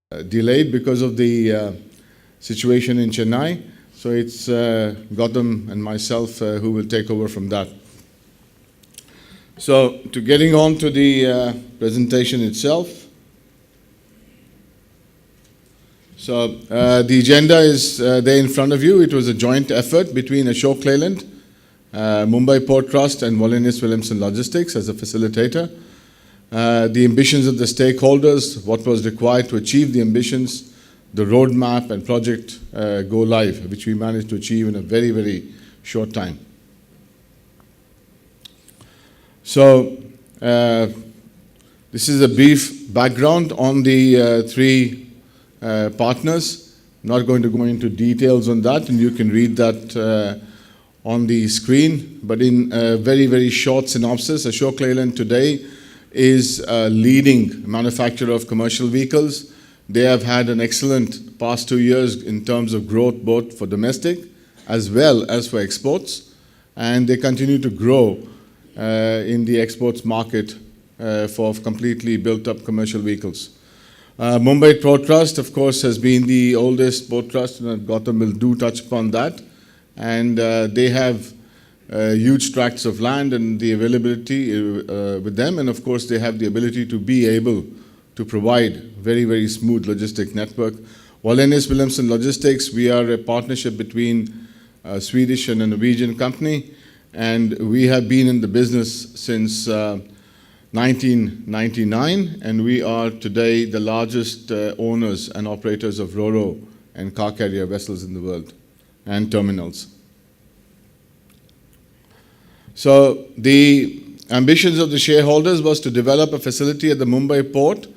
delayed because of the situation in Chennai. So it's Gautam and myself who will take over from that. So to getting on to the presentation itself. So the agenda is there in front of you. It was a joint effort between Ashok Leyland, Mumbai Port Trust and Wallenius Wilhelmsen Logistics as a facilitator. The ambitions of the stakeholders, what was required to achieve the ambitions, the roadmap and project go live, which we managed to achieve in a very, very short time. So this is a brief background on the three partners. Not going to go into details on that, and you can read that on the screen. But in a very, very short synopsis, Ashok Leyland today is a leading manufacturer of commercial vehicles. They have had an excellent past 2 years in terms of growth, both for domestic as well as for exports. And they continue to grow in the exports market for completely built up commercial vehicles. Mumbai Port Trust, of course, has been the oldest port trust, and Gautam will touch upon that. And they have huge tracts of land and the availability with them. And of course, they have the ability to be able to provide very, very smooth logistic network. Wallenius Wilhelmsen Logistics, we are a partnership between a Swedish and a Norwegian company. And we have been in the business since 1999, and we are today the largest owners and operators of Ro-Ro and car carrier vessels in the world and terminals. So the ambitions of the shareholders was to develop a facility at the Mumbai port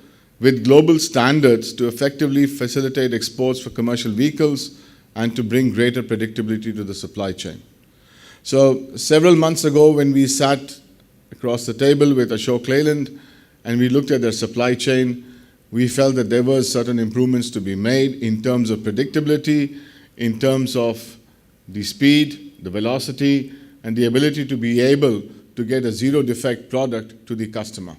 with global standards to effectively facilitate exports for commercial vehicles and to bring greater predictability to the supply chain. So several months ago, when we sat across the table with Ashok Leyland and we looked at their supply chain, we felt that there were certain improvements to be made in terms of predictability, in terms of the speed, the velocity, and the ability to be able to get a zero defect product to the customer.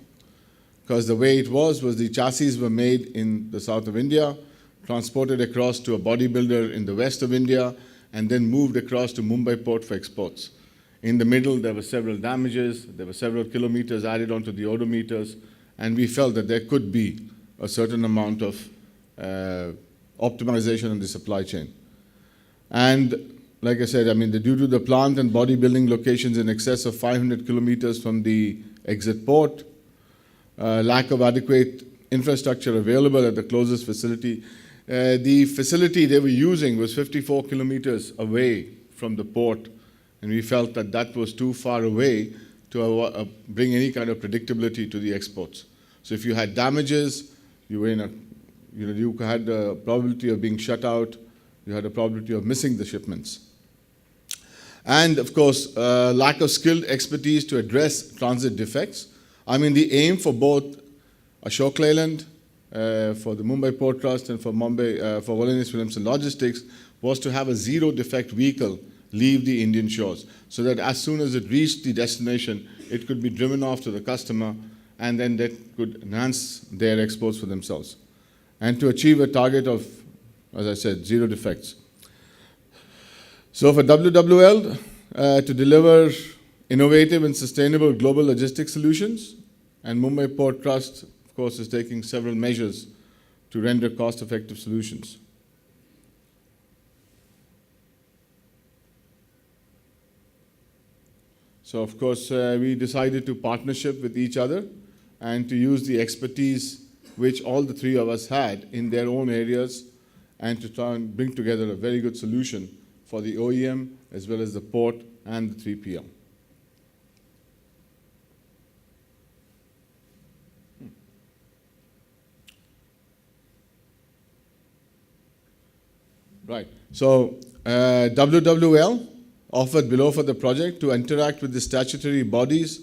Because the way it was the chassis were made in the south of India, transported across to a bodybuilder in the west of India, and then moved across to Mumbai port for exports. In the middle, there were several damages, there were several kilometers added onto the odometers, and we felt that there could be a certain amount of optimization in the supply chain. And like I said, due to the plant and bodybuilding locations in excess of 500 kilometers from the exit port, lack of adequate infrastructure available at the closest facility. The facility they were using was 54 kilometers away from the port, and we felt that that was too far away to bring any kind of predictability to the exports. So if you had damages, you were you had the probability of being shut out, you had a probability of missing the shipments. And of course, lack of skilled expertise to address transit defects. The aim for both Ashok Leyland, for the Mumbai Port Trust, and for Wallenius Wilhelmsen Logistics was to have a zero defect vehicle leave the Indian shores, so that as soon as it reached the destination, it could be driven off to the customer, and then that could enhance their exports for themselves. And to achieve a target of, as I said, zero defects. So for WWL, to deliver innovative and sustainable global logistics solutions, and Mumbai Port Trust, of course, is taking several measures to render cost-effective solutions. So, of course, we decided to partnership with each other and to use the expertise which all the three of us had in their own areas, and to try and bring together a very good solution for the OEM as well as the port and the 3PL. Right. So WWL offered below for the project to interact with the statutory bodies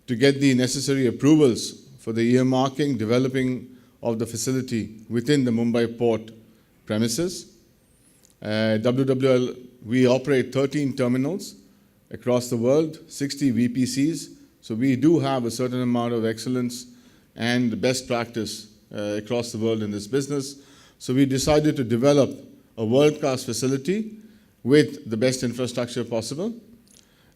to get the necessary approvals for the earmarking, developing of the facility within the Mumbai port premises. WWL, we operate 13 terminals across the world, 60 VPCs. So we do have a certain amount of excellence and best practice across the world in this business. So we decided to develop a world-class facility with the best infrastructure possible,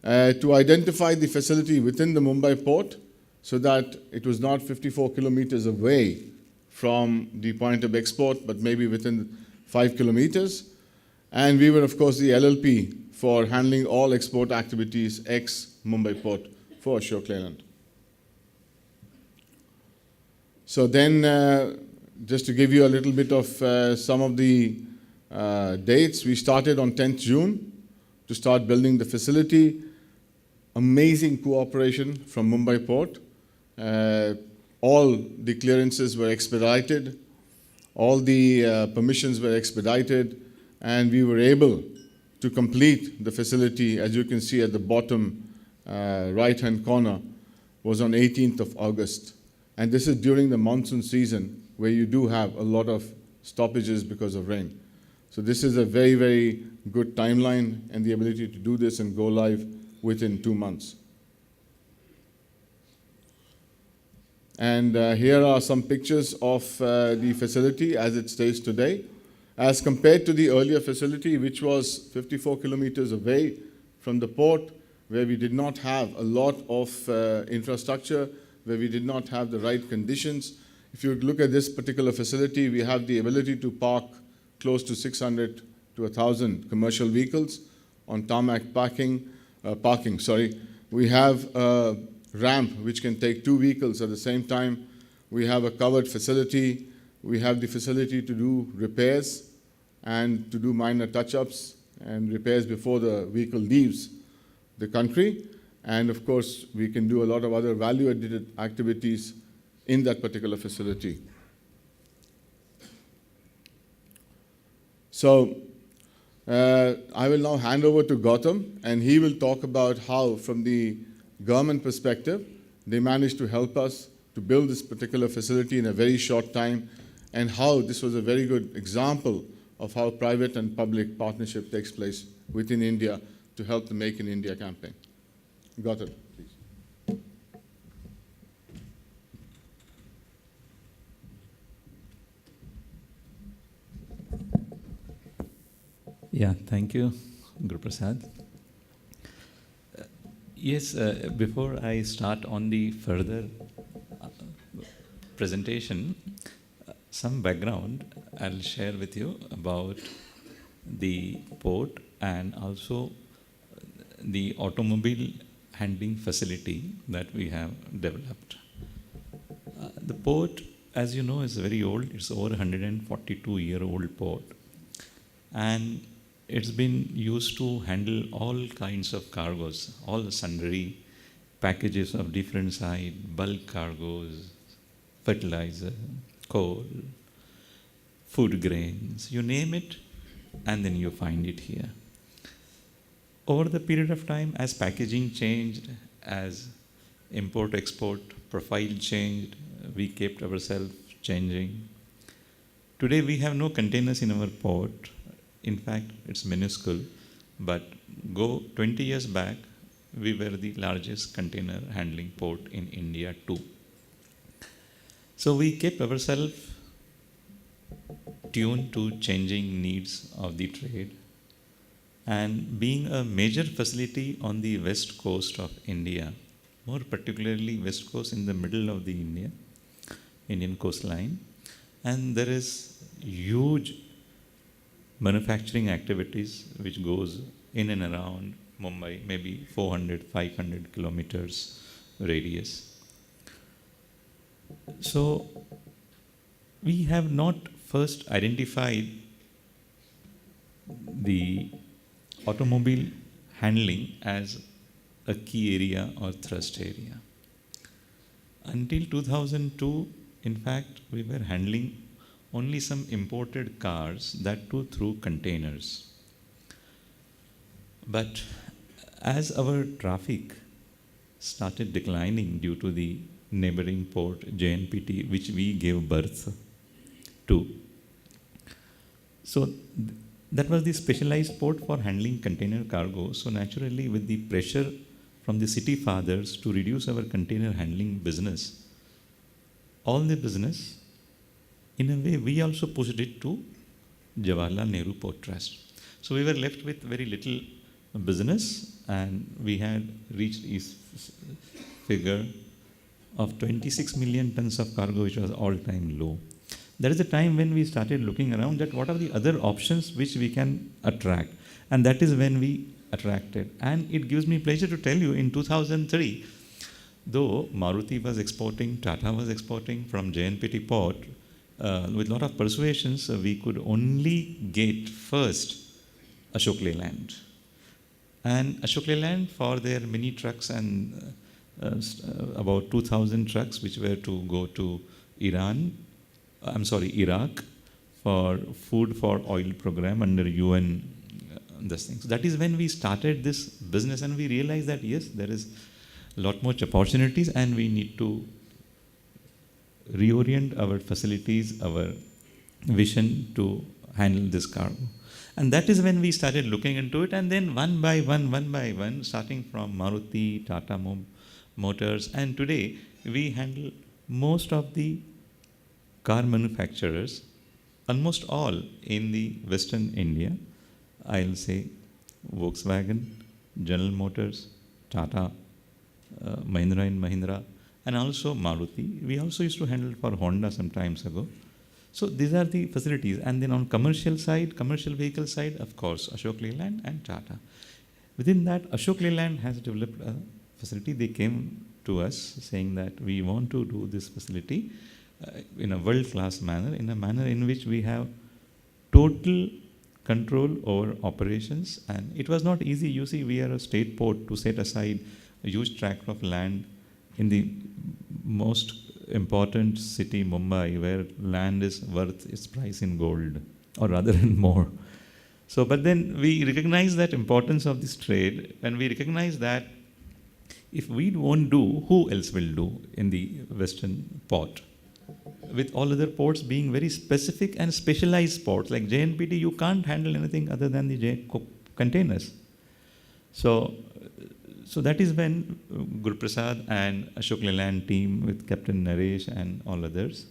to identify the facility within the Mumbai port so that it was not 54 kilometers away from the point of export, but maybe within 5 kilometers. And we were, of course, the LLP for handling all export activities ex-Mumbai port for Ashok Leyland. So then, just to give you a little bit of some of the dates, we started on 10th June to start building the facility. Amazing cooperation from Mumbai port. All the clearances were expedited, all the permissions were expedited, and we were able to complete the facility, as you can see at the bottom right-hand corner, was on 18th of August. And this is during the monsoon season, where you do have a lot of stoppages because of rain. So this is a very, very good timeline and the ability to do this and go live within 2 months. And here are some pictures of the facility as it stays today. As compared to the earlier facility, which was 54 kilometers away from the port, where we did not have a lot of infrastructure, where we did not have the right conditions. If you look at this particular facility, we have the ability to park close to 600 to 1,000 commercial vehicles on tarmac parking. We have a ramp which can take 2 vehicles at the same time. We have a covered facility. We have the facility to do repairs and to do minor touch-ups and repairs before the vehicle leaves the country. And of course, we can do a lot of other value-added activities in that particular facility. So I will now hand over to Gautam, and he will talk about how, from the government perspective, they managed to help us to build this particular facility in a very short time, and how this was a very good example of how private and public partnership takes place within India to help the Make in India campaign. Gautam, please. Yeah, thank you, Guru Prasad. Yes, before I start on the further presentation, some background I'll share with you about the port and also the automobile handling facility that we have developed. The port, as you know, is very old. It's over 142-year-old port. And it's been used to handle all kinds of cargoes, all sundry packages of different size, bulk cargoes, fertilizer, coal, food grains, you name it, and then you find it here. Over the period of time, as packaging changed, as import-export profile changed, we kept ourselves changing. Today, we have no containers in our port. In fact, it's minuscule. But go 20 years back, we were the largest container handling port in India too. So we kept ourselves tuned to changing needs of the trade. And being a major facility on the west coast of India, more particularly west coast in the middle of the Indian coastline, and there is huge manufacturing activities which goes in and around Mumbai, maybe 400, 500 kilometers radius. So we have not first identified the automobile handling as a key area or thrust area. Until 2002, in fact, we were handling only some imported cars, that too through containers. But as our traffic started declining due to the neighboring port, JNPT, which we gave birth to, so that was the specialized port for handling container cargo. So naturally, with the pressure from the city fathers to reduce our container handling business, all the business in a way, we also pushed it to Jawaharlal Nehru Port Trust. So we were left with very little business, and we had reached this figure of 26 million tons of cargo, which was all-time low. That is the time when we started looking around at what are the other options which we can attract. And that is when we attracted. And it gives me pleasure to tell you, in 2003, though Maruti was exporting, Tata was exporting from JNPT port, with a lot of persuasions, we could only get first Ashok Leyland. And Ashok Leyland, for their mini trucks and about 2,000 trucks which were to go to Iraq for food for oil program under UN, this thing. So that is when we started this business, and we realized that yes, there is a lot more opportunities, and we need to reorient our facilities, our vision to handle this cargo. And that is when we started looking into it, and then one by one, starting from Maruti, Tata Motors, and today we handle most of the car manufacturers, almost all in the Western India. I'll say Volkswagen, General Motors, Tata, Mahindra and Mahindra, and also Maruti. We also used to handle for Honda some times ago. So these are the facilities. And then on commercial side, commercial vehicle side, of course, Ashok Leyland and Tata. Within that, Ashok Leyland has developed a facility. They came to us saying that we want to do this facility in a world-class manner, in a manner in which we have total control over operations. And it was not easy. You see, we are a state port to set aside a huge tract of land in the most important city, Mumbai, where land is worth its price in gold, or rather in more. So, but then we recognize that importance of this trade, and we recognize that if we won't do, who else will do in the Western port? With all other ports being very specific and specialized ports, like JNPT, you can't handle anything other than the containers. So that is when Guru Prasad and Ashok Leyland team with Captain Naresh and all others.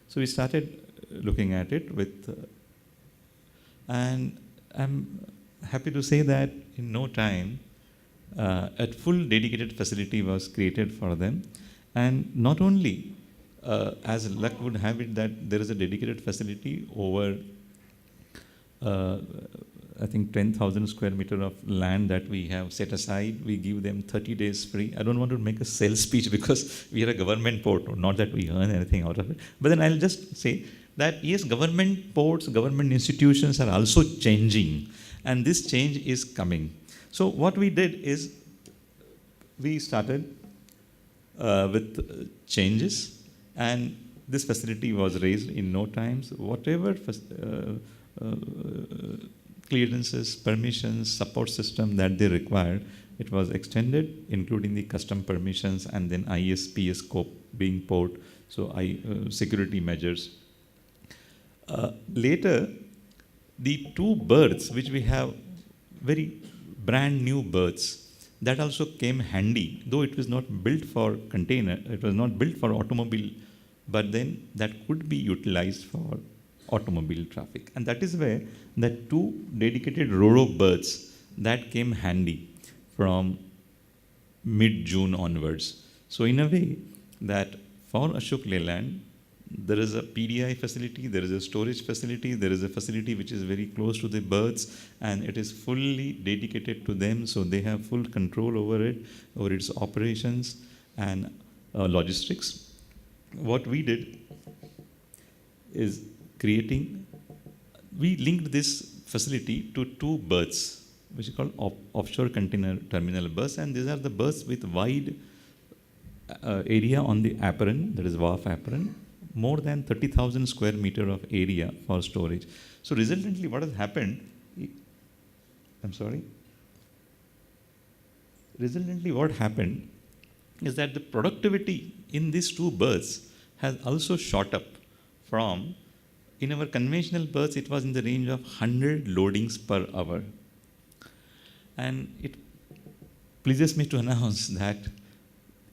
So we started looking at it and I'm happy to say that in no time, a full dedicated facility was created for them. And not only, as luck would have it, that there is a dedicated facility over I think 10,000 square meter of land that we have set aside. We give them 30 days free. I don't want to make a sales speech because we are a government port, not that we earn anything out of it. But then I'll just say that yes, government ports, government institutions are also changing, and this change is coming. So what we did is we started with changes, and this facility was raised in no time. Whatever clearances, permissions, support system that they required, it was extended, including the custom permissions and then ISPS scope being port, so security measures. Later, the two berths, which we have very brand new berths, that also came handy, though it was not built for container, it was not built for automobile, but then that could be utilized for automobile traffic. And that is where the two dedicated Ro-Ro berths that came handy from mid-June onwards. So in a way that for Ashok Leyland, there is a PDI facility, there is a storage facility, there is a facility which is very close to the berths, and it is fully dedicated to them, so they have full control over it, over its operations and logistics. What we did is we linked this facility to two berths, which is called offshore container terminal berths, and these are the berths with wide area on the apron, that is wharf apron, more than 30,000 square meter of area for storage. So resultantly what has happened, resultantly what happened is that the productivity in these two berths has also shot up from, in our conventional berths, it was in the range of 100 loadings per hour. And it pleases me to announce that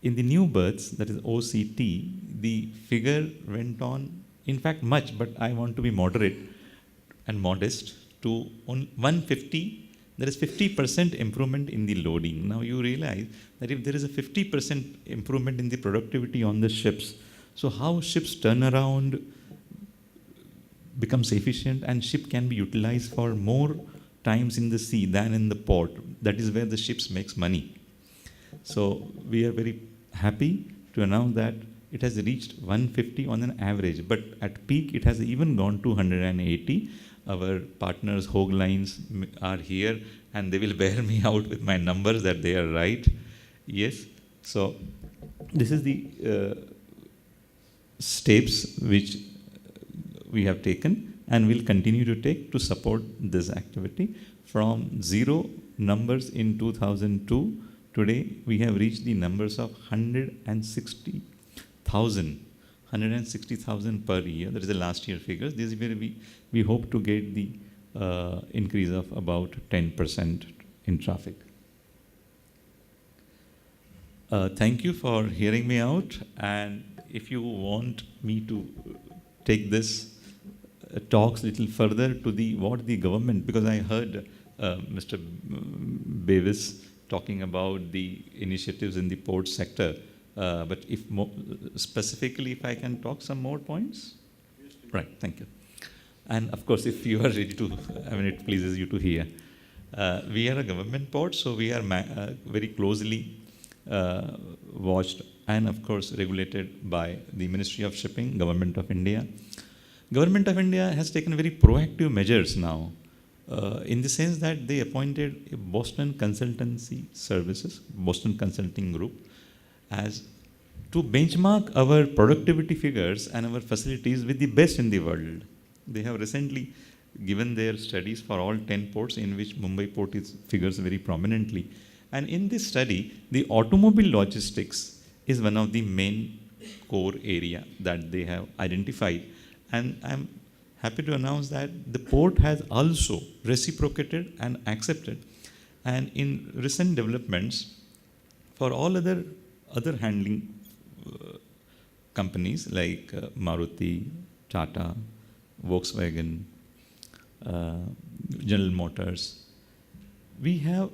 in the new berths, that is OCT, the figure went on in fact much, but I want to be moderate and modest, to 150, there is 50% improvement in the loading. Now you realize that if there is a 50% improvement in the productivity on the ships, so how ships turn around becomes efficient, and ship can be utilized for more times in the sea than in the port. That is where the ships makes money. So we are very happy to announce that it has reached 150 on an average, but at peak it has even gone to 180. Our partners, Hogue Lines, are here, and they will bear me out with my numbers that they are right. Yes. So this is the steps which we have taken and will continue to take to support this activity. From zero numbers in 2002, today we have reached the numbers of 160,000 per year. That is the last year figures. This is where we hope to get the increase of about 10% in traffic. Thank you for hearing me out. And if you want me to take this talks little further to what the government, because I heard Mr. Bevis talking about the initiatives in the port sector. But if specifically, if I can talk some more points? Yes, right, thank you. And of course, if you are ready to, it pleases you to hear. We are a government port, so we are very closely watched and of course regulated by the Ministry of Shipping, Government of India. Government of India has taken very proactive measures now, in the sense that they appointed a Boston Consultancy Services, Boston Consulting Group, as to benchmark our productivity figures and our facilities with the best in the world. They have recently given their studies for all 10 ports, in which Mumbai port figures very prominently. And in this study, the automobile logistics is one of the main core area that they have identified. And I'm happy to announce that the port has also reciprocated and accepted. And in recent developments, for all other handling companies like Maruti, Tata, Volkswagen, General Motors, we have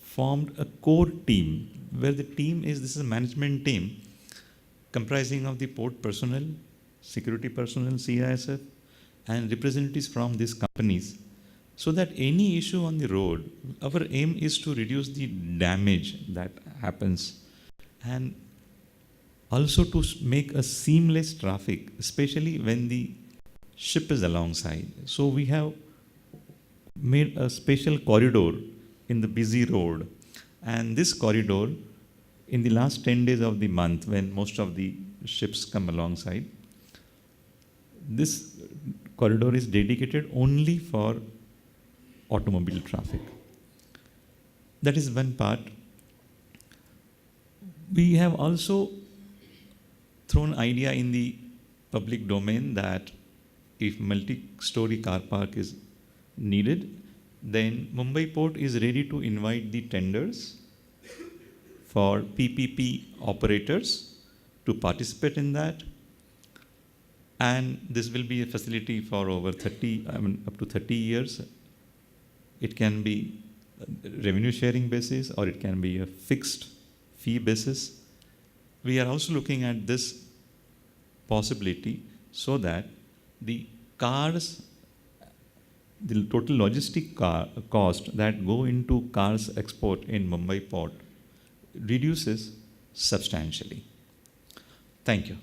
formed a core team, where the team is, this is a management team comprising of the port personnel, security personnel, CISF, and representatives from these companies, so that any issue on the road, our aim is to reduce the damage that happens, and also to make a seamless traffic, especially when the ship is alongside. So we have made a special corridor in the busy road, and this corridor, in the last 10 days of the month, when most of the ships come alongside, this corridor is dedicated only for automobile traffic. That is one part. We have also thrown idea in the public domain that if multi-story car park is needed, then Mumbai port is ready to invite the tenders for PPP operators to participate in that. And this will be a facility for over up to 30 years. It can be revenue sharing basis, or it can be a fixed fee basis. We are also looking at this possibility so that the cars, the total logistic cost that go into cars export in Mumbai port reduces substantially. Thank you.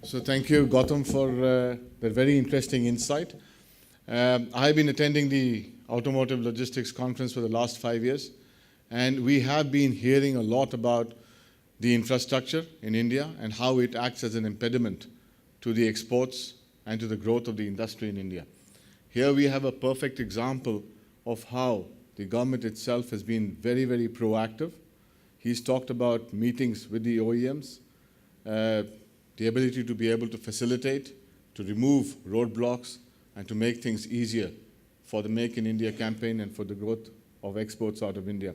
So thank you, Gautam, for that very interesting insight. I have been attending the Automotive Logistics Conference for the last 5 years, and we have been hearing a lot about the infrastructure in India and how it acts as an impediment to the exports and to the growth of the industry in India. Here we have a perfect example of how the government itself has been very, very proactive. He's talked about meetings with the OEMs, the ability to be able to facilitate, to remove roadblocks, and to make things easier for the Make in India campaign and for the growth of exports out of India.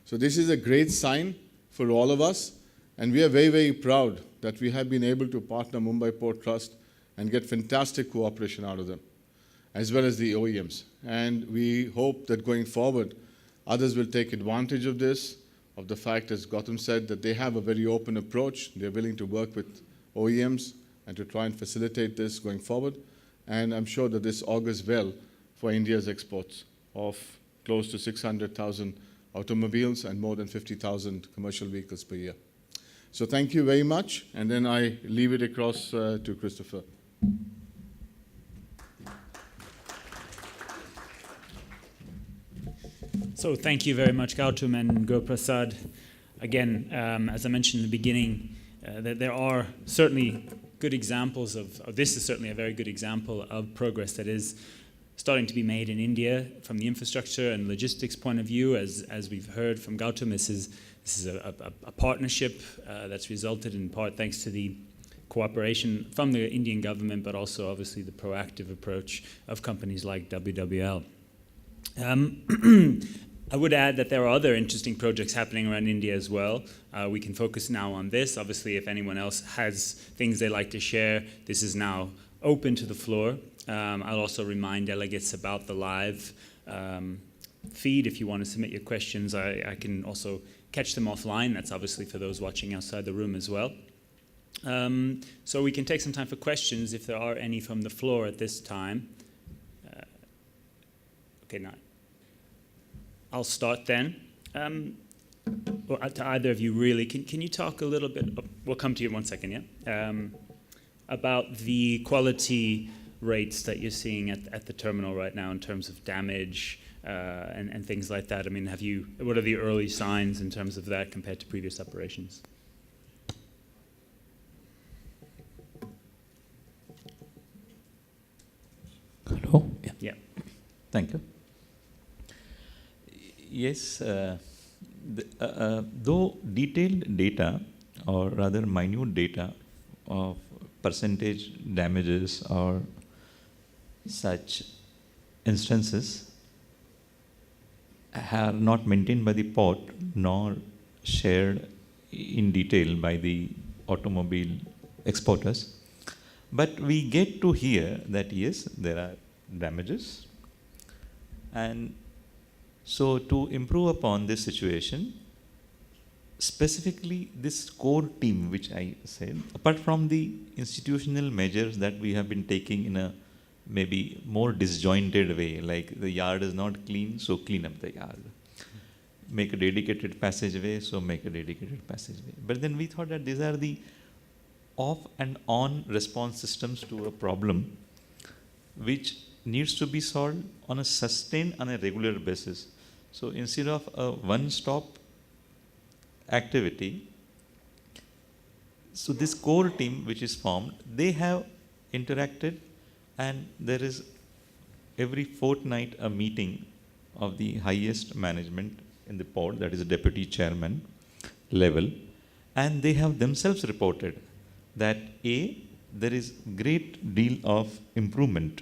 So this is a great sign for all of us, and we are very, very proud that we have been able to partner Mumbai Port Trust and get fantastic cooperation out of them, as well as the OEMs. And we hope that going forward, others will take advantage of this, of the fact, as Gautam said, that they have a very open approach. They're willing to work with OEMs and to try and facilitate this going forward. And I'm sure that this augurs well for India's exports of close to 600,000 automobiles and more than 50,000 commercial vehicles per year. So thank you very much. And then I leave it across to Christopher. So thank you very much, Gautam and Gurprasad. Again, as I mentioned in the beginning, that there are certainly good examples of this is certainly a very good example of progress that is starting to be made in India from the infrastructure and logistics point of view. As we've heard from Gautam, this is a partnership that's resulted in part thanks to the cooperation from the Indian government, but also obviously the proactive approach of companies like WWL. I would add that there are other interesting projects happening around India as well. We can focus now on this. Obviously, if anyone else has things they'd like to share, this is now open to the floor. I'll also remind delegates about the live feed. If you want to submit your questions, I can also catch them offline. That's obviously for those watching outside the room as well. So we can take some time for questions if there are any from the floor at this time. Okay, now I'll start then. Well, to either of you really, can you talk a little bit, we'll come to you in 1 second, yeah? About the quality rates that you're seeing at the terminal right now in terms of damage and things like that. I mean, what are the early signs in terms of that compared to previous operations? Hello? Yeah. Thank you. Yes, though detailed data, or rather minute data of percentage damages or such instances are not maintained by the port nor shared in detail by the automobile exporters. But we get to hear that yes, there are damages, and so to improve upon this situation, specifically this core team which I said, apart from the institutional measures that we have been taking in a maybe more disjointed way, like the yard is not clean, so clean up the yard. Make a dedicated passageway, so make a dedicated passageway. But then we thought that these are the off and on response systems to a problem which needs to be solved on a sustained and a regular basis. So instead of a one-stop activity, so this core team which is formed, they have interacted, and there is every fortnight a meeting of the highest management in the port, that is the deputy chairman level, and they have themselves reported that A, there is great deal of improvement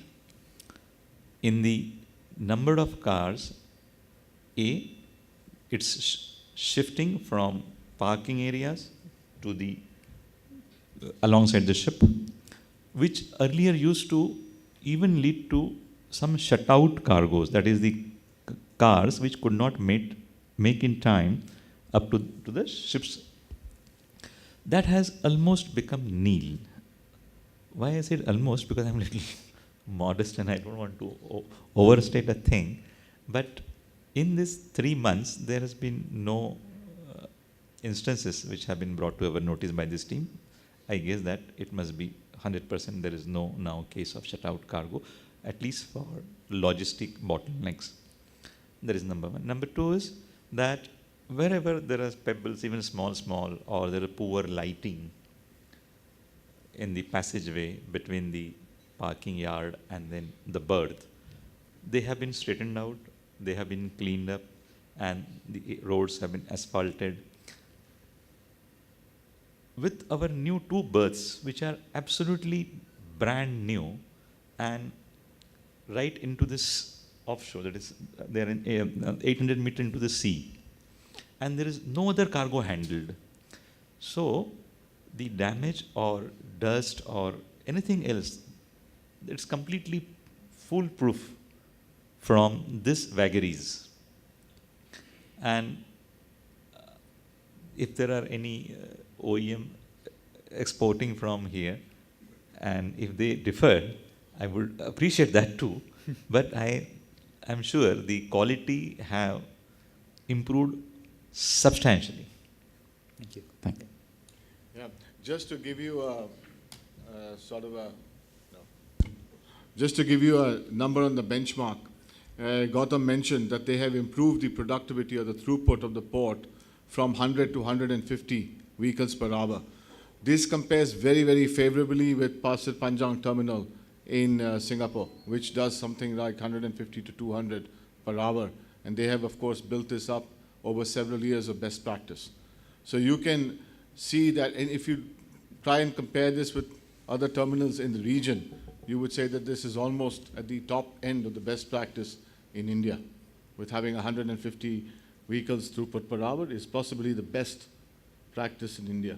in the number of cars. A, it's shifting from parking areas to the alongside the ship, which earlier used to even lead to some shut-out cargoes, that is the cars which could not make in time up to the ships. That has almost become nil. Why I said almost? Because I'm a little modest and I don't want to overstate a thing. But in these 3 months, there has been no instances which have been brought to our notice by this team. I guess that it must be 100% there is no now case of shut-out cargo, at least for logistic bottlenecks. That is number one. Number two is that wherever there are pebbles, even small, or there are poor lighting in the passageway between the parking yard and then the berth, they have been straightened out, they have been cleaned up, and the roads have been asphalted. With our new 2 berths, which are absolutely brand new, and right into this offshore, that is, they are in 800 meter into the sea, and there is no other cargo handled. So the damage or dust or anything else, it's completely foolproof from this vagaries. And if there are any OEM exporting from here, and if they differ, I would appreciate that too. But I'm sure the quality have improved substantially. Thank you. Thank you. Yeah, just to give you a just to give you a number on the benchmark, Gautam mentioned that they have improved the productivity or the throughput of the port from 100 to 150 vehicles per hour. This compares very, very favorably with Pasir Panjang terminal in Singapore, which does something like 150 to 200 per hour. And they have, of course, built this up over several years of best practice. So you can see that, and if you try and compare this with other terminals in the region, you would say that this is almost at the top end of the best practice in India. With having 150 vehicles throughput per hour is possibly the best practice in India.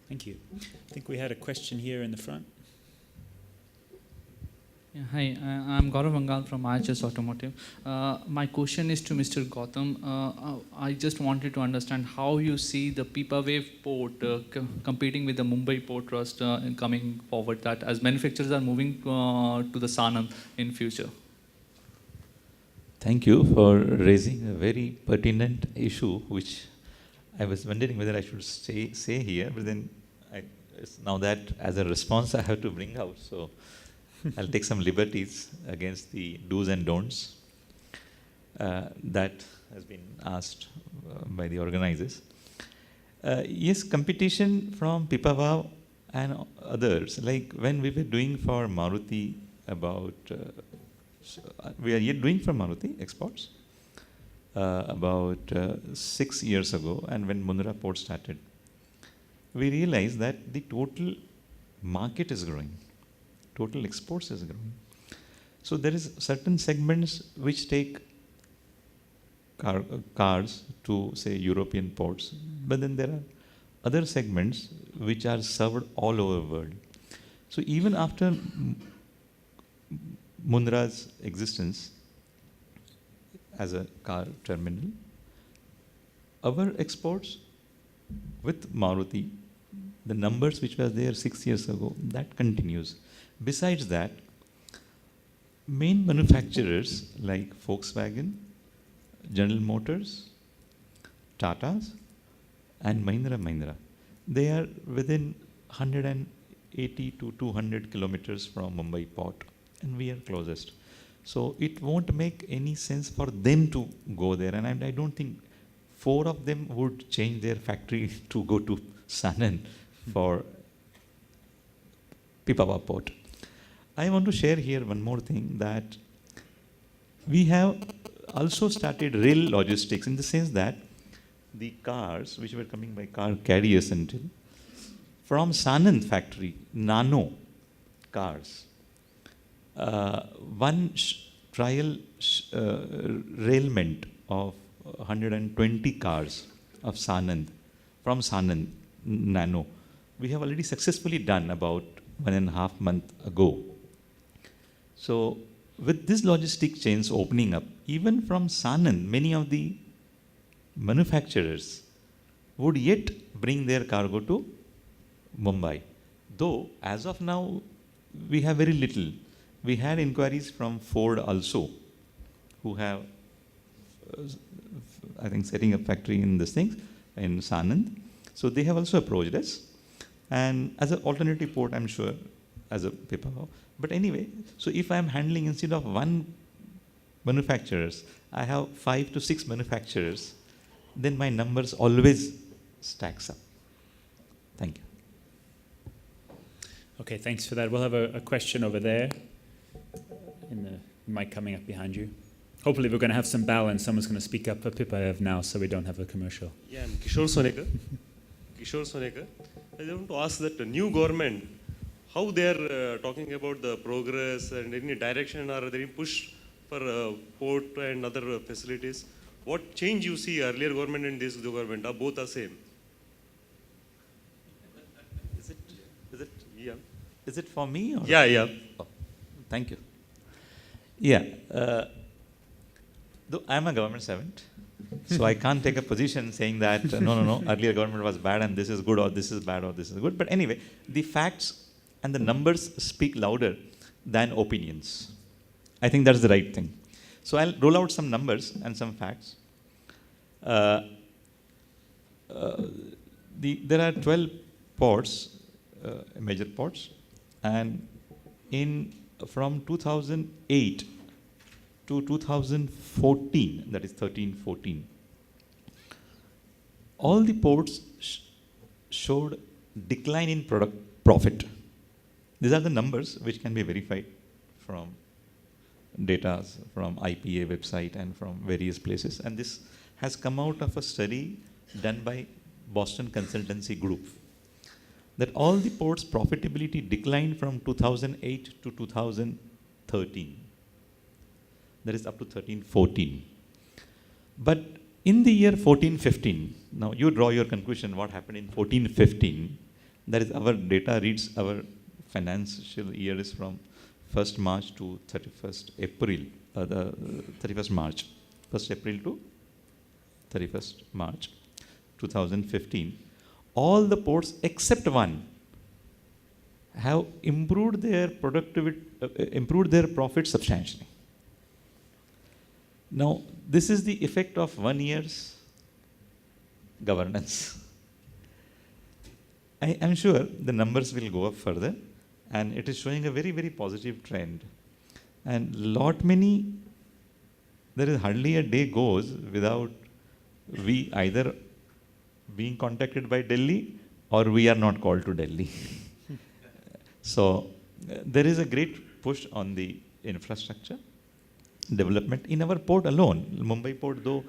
Thank you. I think we had a question here in the front. Yeah, hi, I'm Gaurav Vangal from IHS Automotive. My question is to Mr. Gautam. I just wanted to understand how you see the Pipavav port competing with the Mumbai Port Trust coming forward, that as manufacturers are moving to the Sanand in future. Thank you for raising a very pertinent issue, which I was wondering whether I should say here, but then now that as a response I have to bring out, so I'll take some liberties against the do's and don'ts that has been asked by the organizers. Yes, competition from Pipavav and others, like when we were doing for Maruti about, we are yet doing for Maruti exports about 6 years ago, and when Mundra port started, we realized that the total market is growing. Total exports is growing. So there is certain segments which take cars to, say, European ports, but then there are other segments which are served all over the world. So even after Mundra's existence as a car terminal, our exports with Maruti, the numbers which were there 6 years ago, that continues. Besides that, main manufacturers like Volkswagen, General Motors, Tatas, and Mahindra, they are within 180 to 200 kilometers from Mumbai port, and we are closest. So it won't make any sense for them to go there, and I don't think 4 of them would change their factory to go to Sanand for Pipavav port. I want to share here one more thing, that we have also started rail logistics, in the sense that the cars which were coming by car carriers until, from Sanand factory, nano cars, one trial railment of 120 cars of Sanand, from Sanand nano, we have already successfully done about 1.5 months ago. So with this logistic chains opening up, even from Sanand, many of the manufacturers would yet bring their cargo to Mumbai. Though as of now, we have very little. We had inquiries from Ford also, who have, I think, setting up factory in this thing, in Sanand. So they have also approached us. And as an alternative port, I'm sure, as a Pipavav. But anyway, so if I'm handling, instead of 1 manufacturers, I have 5 to 6 manufacturers, then my numbers always stacks up. Thank you. Okay, thanks for that. We'll have a question over there, in the mic coming up behind you. Hopefully we're going to have some balance. Someone's going to speak up for Pipavav now, so we don't have a commercial. Yeah, I'm Kishore Sonekar. I want to ask that the new government, how they are talking about the progress and any direction, or are they push for port and other facilities. What change you see earlier government and this government? Are both the same? Is it, Yeah. is it for me? Or? Yeah, yeah. Oh, thank you. Yeah. Though I'm a government servant, so I can't take a position saying that no, earlier government was bad and this is good, or this is bad or this is good. But anyway, the facts and the numbers speak louder than opinions. I think that's the right thing. So I'll roll out some numbers and some facts. There are 12 ports, major ports, and from 2008 to 2014, that is 13-14, all the ports showed decline in profit. These are the numbers which can be verified from data from IPA website and from various places. And this has come out of a study done by Boston Consultancy Group, that all the ports' profitability declined from 2008 to 2013. That is up to 13-14. But in the year 14-15, now you draw your conclusion what happened in 14-15. That is, our data reads our financial year is from 1st March to 31st April, 31st March, 1st April to 31st March 2015. All the ports except one have improved their productivity, improved their profit substantially. Now, this is the effect of 1 year's governance. I am sure the numbers will go up further, and it is showing a very, very positive trend. And there is hardly a day goes without we either being contacted by Delhi or we are not called to Delhi. So there is a great push on the infrastructure development in our port alone. Mumbai port, though,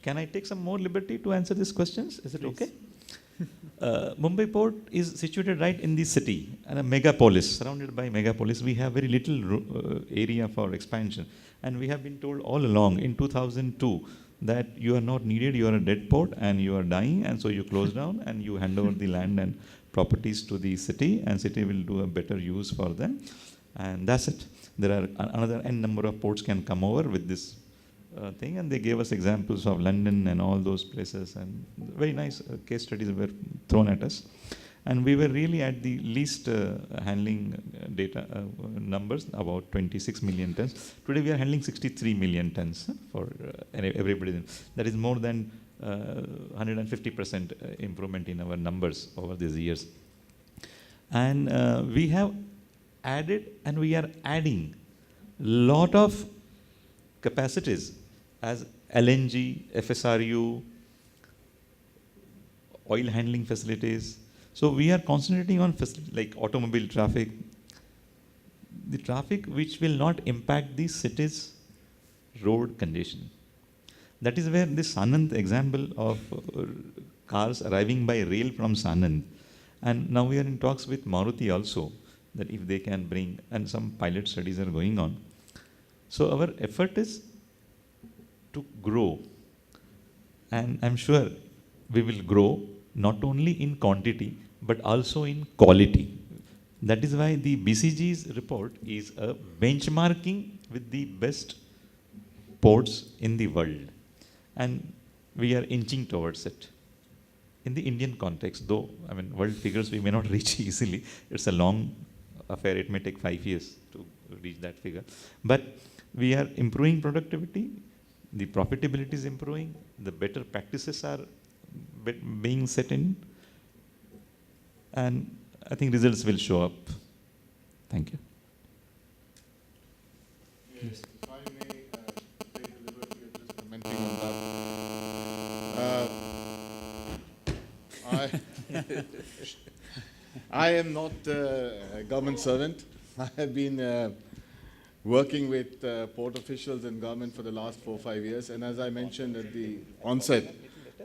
can I take some more liberty to answer these questions? Is it Please. okay? Mumbai port is situated right in the city, and a megapolis, surrounded by megapolis. We have very little area for expansion. And we have been told all along in 2002 that you are not needed, you are a dead port and you are dying, and so you close down and you hand over the land and properties to the city, and city will do a better use for them. And that's it. There are another n number of ports can come over with this thing, and they gave us examples of London and all those places, and very nice case studies were thrown at us. And we were really at the least handling data numbers, about 26 million tons. Today we are handling 63 million tons for everybody. That is more than 150% improvement in our numbers over these years. And we have added and we are adding lot of capacities as LNG, FSRU, oil handling facilities. So we are concentrating on facilities like automobile traffic, the traffic which will not impact the city's road condition. That is where this Sanand example of cars arriving by rail from Sanand. And now we are in talks with Maruti also, that if they can bring, and some pilot studies are going on. So our effort is to grow. And I'm sure we will grow not only in quantity, but also in quality. That is why the BCG's report is a benchmarking with the best ports in the world. And we are inching towards it. In the Indian context, though, I mean, world figures we may not reach easily. It's a long affair. It may take 5 years to reach that figure. But we are improving productivity. The profitability is improving. The better practices are being set in. And I think results will show up. Thank you. Yes, if I may take the liberty of just commenting on that. I am not a government servant. I have been working with port officials and government for the last 4 or 5 years. And as I mentioned at the onset,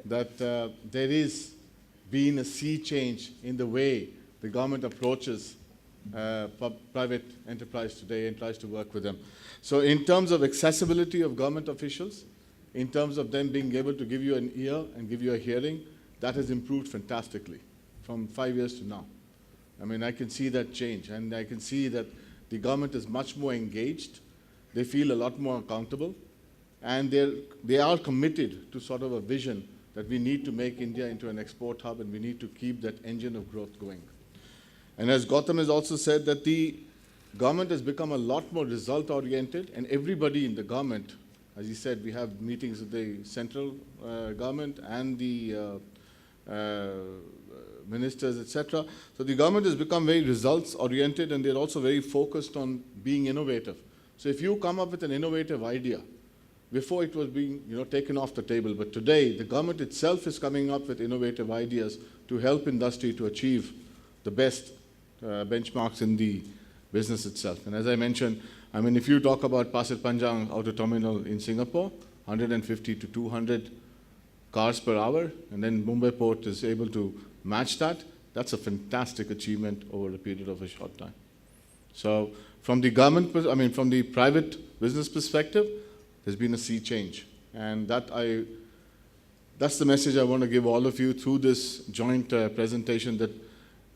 that there is been a sea change in the way the government approaches private enterprise today and tries to work with them. So in terms of accessibility of government officials, in terms of them being able to give you an ear and give you a hearing, that has improved fantastically from 5 years to now. I mean, I can see that change, and I can see that the government is much more engaged. They feel a lot more accountable, and they are committed to sort of a vision that we need to make India into an export hub, and we need to keep that engine of growth going. And as Gautam has also said, that the government has become a lot more result-oriented, and everybody in the government, as he said, we have meetings with the central government and the ministers, etc. So the government has become very results-oriented, and they're also very focused on being innovative. So if you come up with an innovative idea, before it was being taken off the table, but today the government itself is coming up with innovative ideas to help industry to achieve the best benchmarks in the business itself. And as I mentioned, I mean, if you talk about Pasir Panjang Auto Terminal in Singapore, 150 to 200 cars per hour, and then Mumbai Port is able to match that, that's a fantastic achievement over a period of a short time. So from the government, I mean, from the private business perspective, there's been a sea change. And that's the message I want to give all of you through this joint presentation, that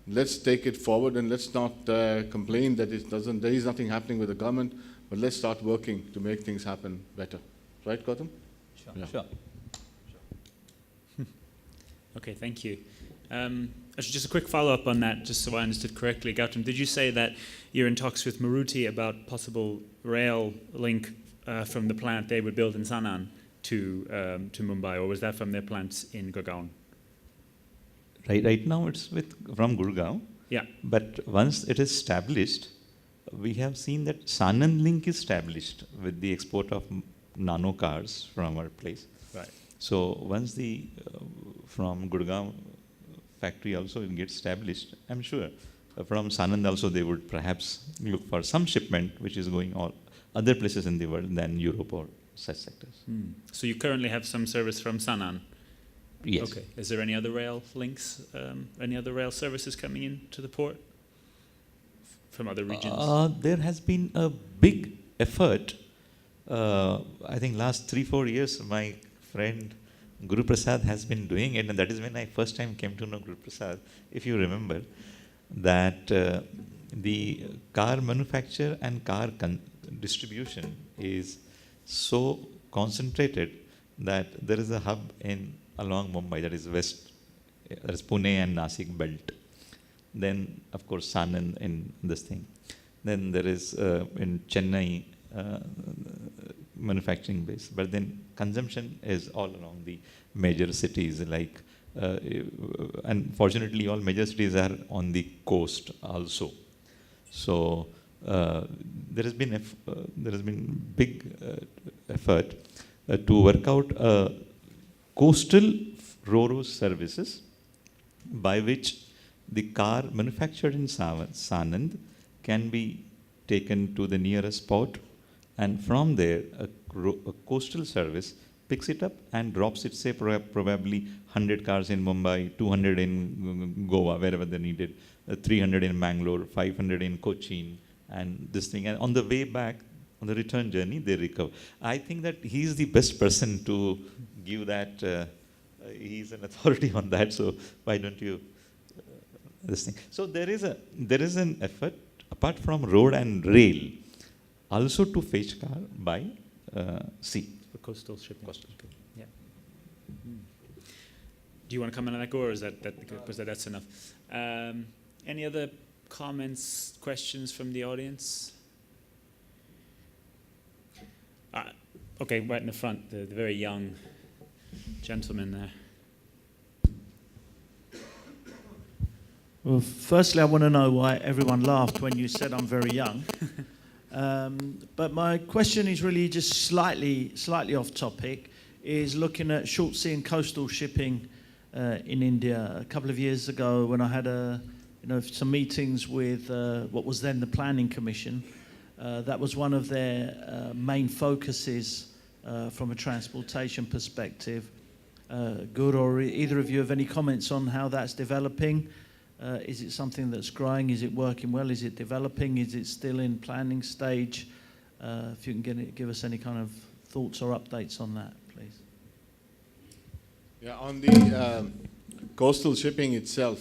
let's take it forward and let's not complain that there is nothing happening with the government, but let's start working to make things happen better. Right, Gautam? Sure. Yeah. Sure. Okay, thank you. Actually, just a quick follow-up on that, just so I understood correctly. Gautam, did you say that you're in talks with Maruti about possible rail link from the plant they would build in Sanand to Mumbai, or was that from their plants in Gurgaon? Right now it's from Gurgaon. Yeah. But once it is established, we have seen that Sanand link is established with the export of nano cars from our place. Right. So once the from Gurgaon factory also gets established, I'm sure from Sanand also they would perhaps look for some shipment which is going all other places in the world than Europe or such sectors. So you currently have some service from Sanand? Yes. Okay. Is there any other rail links, any other rail services coming into the port from other regions? There has been a big effort. I think last 3-4 years, my friend Guru Prasad has been doing it, and that is when I first time came to know Guru Prasad. If you remember, that the car manufacture and car distribution is so concentrated that there is a hub along Mumbai, that is west, that is Pune and Nasik belt. Then, of course, Sanand in this thing. Then there is in Chennai manufacturing base. But then consumption is all along the major cities. Like, unfortunately, all major cities are on the coast also. So there has been big effort to work out coastal ro-ro services by which the car manufactured in Sanand can be taken to the nearest port, and from there a coastal service picks it up and drops it, say probably 100 cars in Mumbai, 200 in Goa, wherever they needed, 300 in Bangalore, 500 in Cochin, and this thing. And on the way back, on the return journey, they recover. I think that he is the best person to give that. He is an authority on that. So why don't you this thing? So there is an effort apart from road and rail, also to fetch car by sea. For coastal shipping. Coastal. Okay. Yeah. Do you want to comment on that, Go, or is that's enough? Any other comments, questions from the audience? Okay, right in the front, the very young gentleman there. Well, firstly, I want to know why everyone laughed when you said I'm very young. But my question is really just slightly off topic, is looking at short sea and coastal shipping in India. A couple of years ago, when I had some meetings with what was then the Planning Commission, that was one of their main focuses from a transportation perspective. Guru, or either of you have any comments on how that's developing? Is it something that's growing? Is it working well? Is it developing? Is it still in planning stage? If you can give us any kind of thoughts or updates on that, please. Yeah, on the coastal shipping itself,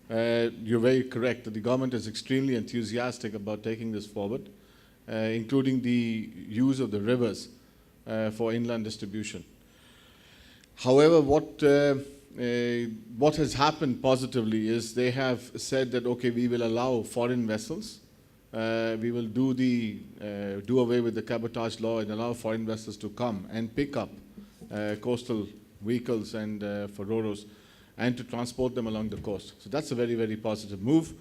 you're very correct that the government is extremely enthusiastic about taking this forward, including the use of the rivers for inland distribution. However, what has happened positively is they have said that, okay, we will allow foreign vessels. We will do away with the cabotage law and allow foreign vessels to come and pick up coastal vehicles and for ro-ros and to transport them along the coast. So that's a very, very positive move.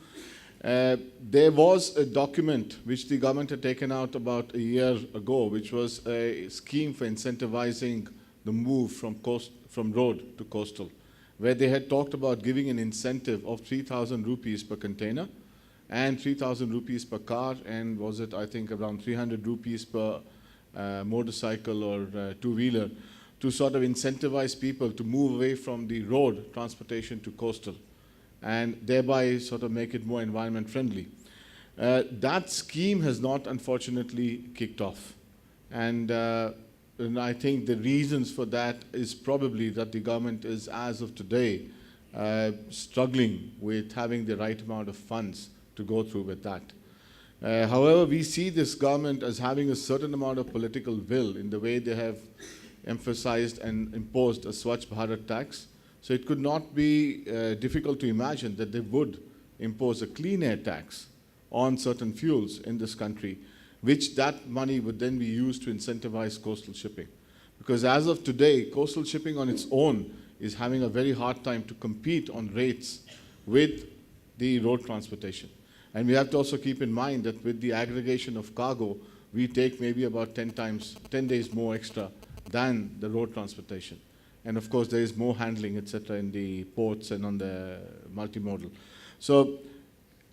There was a document which the government had taken out about a year ago, which was a scheme for incentivizing the move from road to coastal, where they had talked about giving an incentive of 3,000 rupees per container and 3,000 rupees per car, and was it, I think, around 300 rupees per motorcycle or two-wheeler, to sort of incentivize people to move away from the road transportation to coastal, and thereby sort of make it more environment friendly. That scheme has not, unfortunately, kicked off. And I think the reasons for that is probably that the government is, as of today, struggling with having the right amount of funds to go through with that. However, we see this government as having a certain amount of political will in the way they have emphasized and imposed a Swachh Bharat tax. So it could not be difficult to imagine that they would impose a clean air tax on certain fuels in this country, which that money would then be used to incentivize coastal shipping. Because as of today, coastal shipping on its own is having a very hard time to compete on rates with the road transportation. And we have to also keep in mind that with the aggregation of cargo, we take maybe about 10 days more extra than the road transportation. And of course, there is more handling, etc., in the ports and on the multimodal. So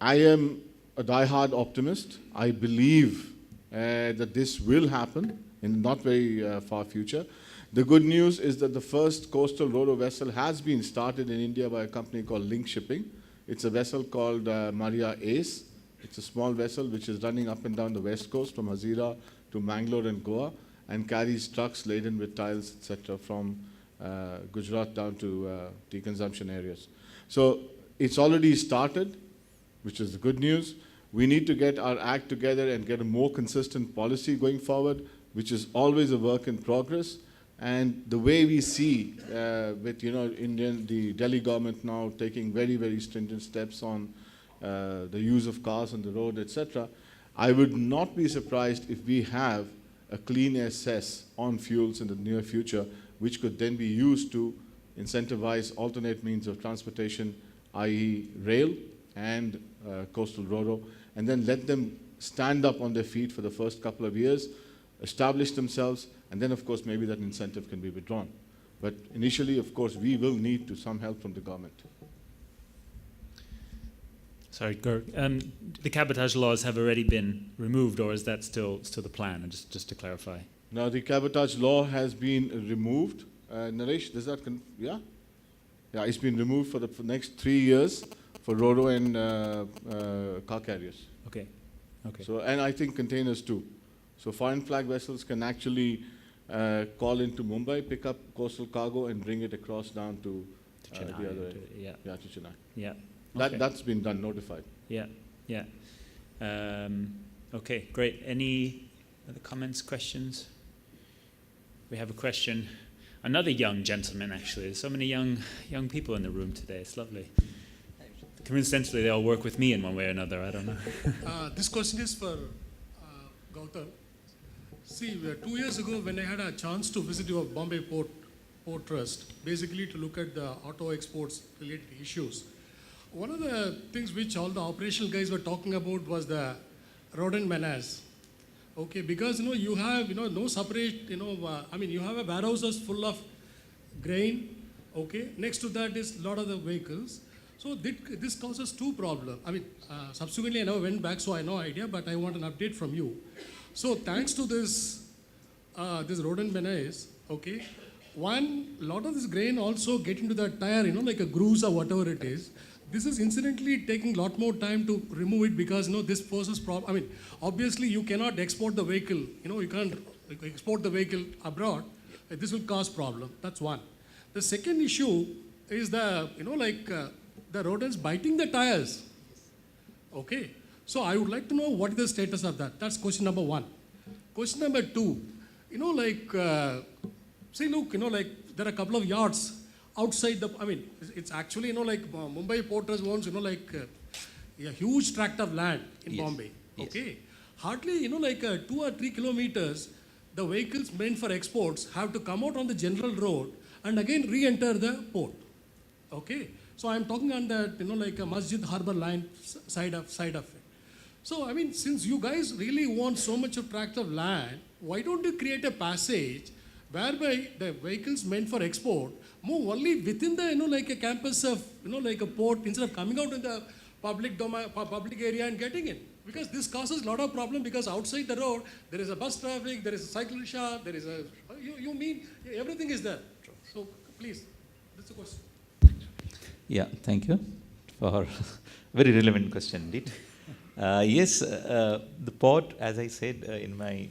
I am a die-hard optimist. I believe that this will happen in the not very far future. The good news is that the first coastal ro-ro vessel has been started in India by a company called Link Shipping. It's a vessel called Maria Ace. It's a small vessel which is running up and down the west coast from Hazira to Mangalore and Goa, and carries trucks laden with tiles, etc., from Gujarat down to tea consumption areas. So it's already started, which is the good news. We need to get our act together and get a more consistent policy going forward, which is always a work in progress. And the way we see with the Delhi government now taking very, very stringent steps on the use of cars on the road, etc., I would not be surprised if we have a clean air cess on fuels in the near future, which could then be used to incentivize alternate means of transportation, i.e. rail and coastal ro-ro, and then let them stand up on their feet for the first couple of years, establish themselves, and then, of course, maybe that incentive can be withdrawn. But initially, of course, we will need some help from the government. Sorry, Gaurav. The cabotage laws have already been removed, or is that still the plan? And just to clarify. Now, the cabotage law has been removed. Naresh, does that yeah? Yeah, it's been removed for the next 3 years for ro-ro and car carriers. Okay. Okay. So, and I think containers too. So foreign flag vessels can actually call into Mumbai, pick up coastal cargo, and bring it across down to Chennai, the other end. yeah. To Chennai. Yeah. Okay. That's been done, notified. Yeah. Yeah. Okay, great. Any other comments, questions? We have a question. Another young gentleman, actually. There's so many young people in the room today. It's lovely. Coincidentally, they all work with me in one way or another. I don't know. This question is for Gautam. See, 2 years ago, when I had a chance to visit your Bombay Port Trust, basically to look at the auto exports related issues, one of the things which all the operational guys were talking about was the rodent menace. Okay, because you have no separate you have a warehouses full of grain. Okay, next to that is a lot of the vehicles. So this causes two problems. Subsequently I never went back, so I have no idea, but I want an update from you. So thanks to this rodent menace, okay, a lot of this grain also get into the tire, like a grooves or whatever it is. this is incidentally taking a lot more time to remove it because this poses problem. I mean, obviously you cannot export the vehicle. You can't export the vehicle abroad. This will cause problem. That's one. The second issue is the the rodents biting the tires. Okay. So I would like to know what is the status of that. That's question number one. Question number two. See, look, there are a couple of yards outside the, it's actually, Mumbai Port Trust owns, a huge tract of land in Bombay. Okay. Hardly, 2 or 3 kilometers, the vehicles meant for exports have to come out on the general road and again re-enter the port. Okay. So I'm talking on that, a Masjid Harbour line side of it. So, since you guys really want so much of tract of land, why don't you create a passage whereby the vehicles meant for export move only within the, a campus of, a port instead of coming out in the public domain, public area and getting in? Because this causes a lot of problem because outside the road, there is a bus traffic, there is a cycle shop, there is a, you mean, everything is there. So, please, that's the question. Yeah, thank you for very relevant question indeed. Yes, the port, as I said in my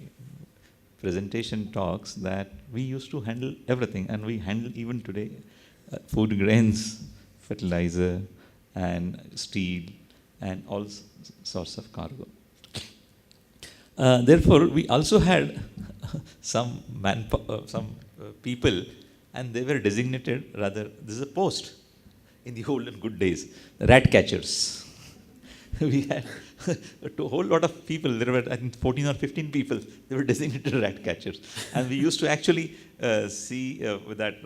presentation talks, that we used to handle everything, and we handle even today food grains, fertilizer, and steel, and all sorts of cargo. Therefore, we also had some people, and they were designated, rather, this is a post in the olden good days, rat catchers. We had a whole lot of people, there were I think 14 or 15 people, they were designated rat catchers. And we used to actually see with that,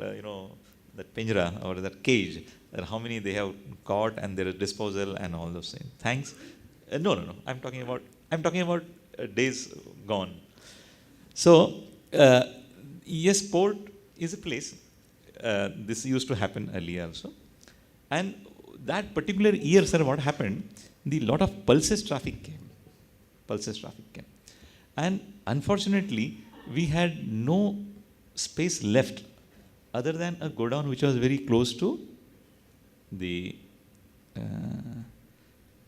that pinjara or that cage, how many they have caught and their disposal and all those things. Thanks. No. I'm talking about days gone. So, yes, port is a place. This used to happen earlier also. And that particular year, sir, what happened? The lot of pulses traffic came. And unfortunately, we had no space left other than a godown which was very close to the